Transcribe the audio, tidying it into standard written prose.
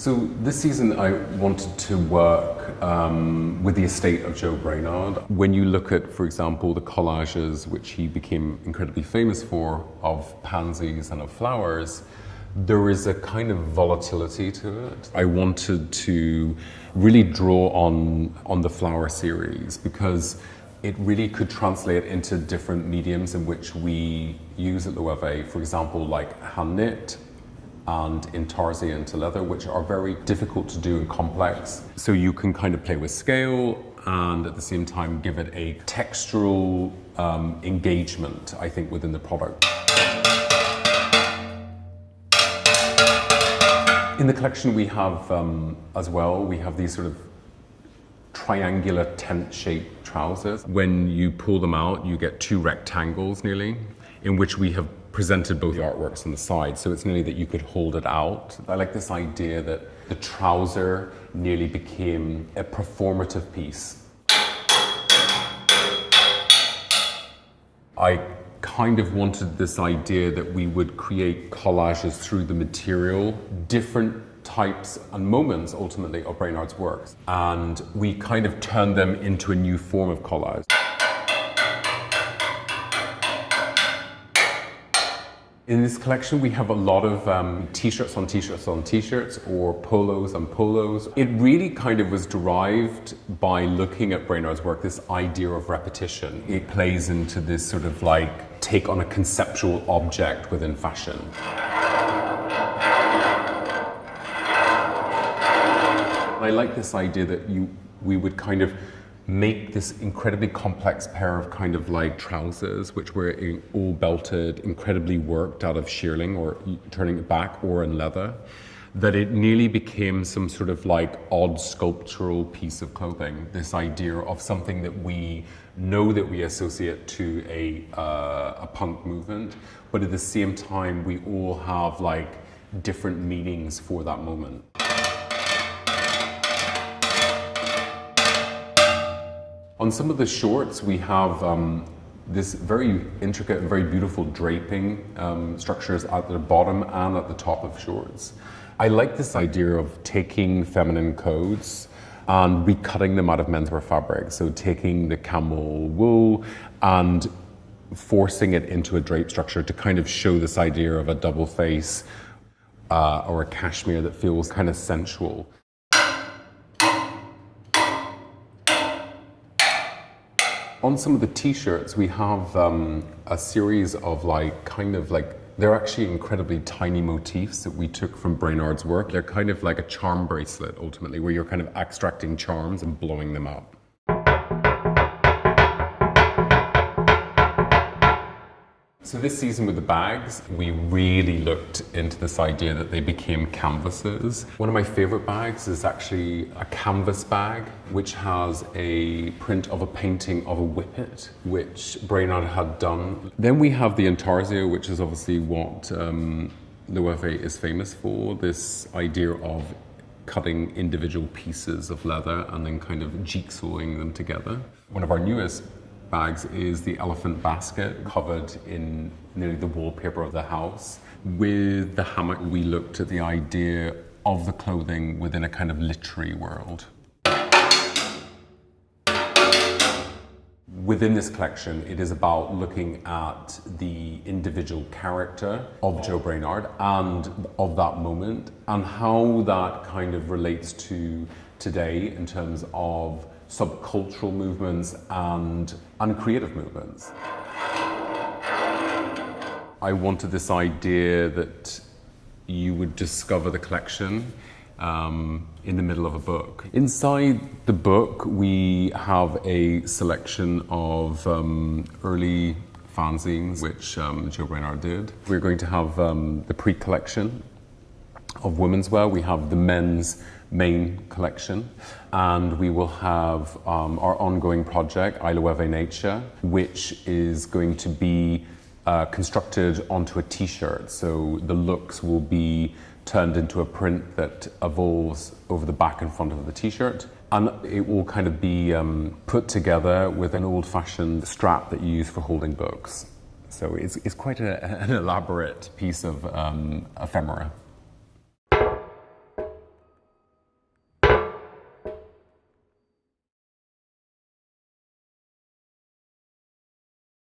So this season I wanted to work with the estate of Joe Brainard. When you look at, for example, the collages which he became incredibly famous for of pansies and of flowers, there is a kind of volatility to it. I wanted to really draw on the flower series because it really could translate into different mediums in which we use at LOEWE. For example, like hand knit and intarsia into leather, which are very difficult to do and complex. So you can kind of play with scale and at the same time give it a textural engagement, I think, within the product. In the collection we have, as well, we have these sort of triangular tent-shaped trousers. When you pull them out, you get two rectangles nearly, in which we have presented both the artworks on the side, so it's nearly that you could hold it out. I like this idea that the trouser nearly became a performative piece. I kind of wanted this idea that we would create collages through the material, different types and moments ultimately of Brainard's works, and we kind of turned them into a new form of collage. In this collection, we have a lot of t-shirts on t-shirts on t-shirts, or polos on polos. It really kind of was derived by looking at Brainard's work, this idea of repetition. It plays into this sort of like take on a conceptual object within fashion. I like this idea that we would kind of make this incredibly complex pair of kind of like trousers, which were all belted, incredibly worked out of shearling or turning it back or in leather, that it nearly became some sort of like odd sculptural piece of clothing. This idea of something that we know that we associate to a punk movement, but at the same time we all have like different meanings for that moment. On some of the shorts, we have this very intricate and very beautiful draping structures at the bottom and at the top of shorts. I like this idea of taking feminine codes and recutting them out of menswear fabric. So taking the camel wool and forcing it into a drape structure to kind of show this idea of a double face or a cashmere that feels kind of sensual. On some of the t-shirts, we have a series of they're actually incredibly tiny motifs that we took from Brainard's work. They're kind of like a charm bracelet, ultimately, where you're kind of extracting charms and blowing them up. So this season with the bags, we really looked into this idea that they became canvases. One of my favorite bags is actually a canvas bag, which has a print of a painting of a whippet, which Brainard had done. Then we have the intarsia, which is obviously what LOEWE is famous for, this idea of cutting individual pieces of leather and then kind of jigsawing them together. One of our newest bags is the elephant basket, covered in nearly the wallpaper of the house. With the hammock, we looked at the idea of the clothing within a kind of literary world. Within this collection, it is about looking at the individual character of Joe Brainard and of that moment, and how that kind of relates to today in terms of subcultural movements and creative movements. I wanted this idea that you would discover the collection in the middle of a book. Inside the book, we have a selection of early fanzines, which Joe Brainard did. We're going to have the pre-collection of women's wear. We have the men's main collection, and we will have our ongoing project, LOEWE Nature, which is going to be constructed onto a t-shirt. So the looks will be turned into a print that evolves over the back and front of the t-shirt, and it will kind of be put together with an old-fashioned strap that you use for holding books. So it's quite an elaborate piece of ephemera.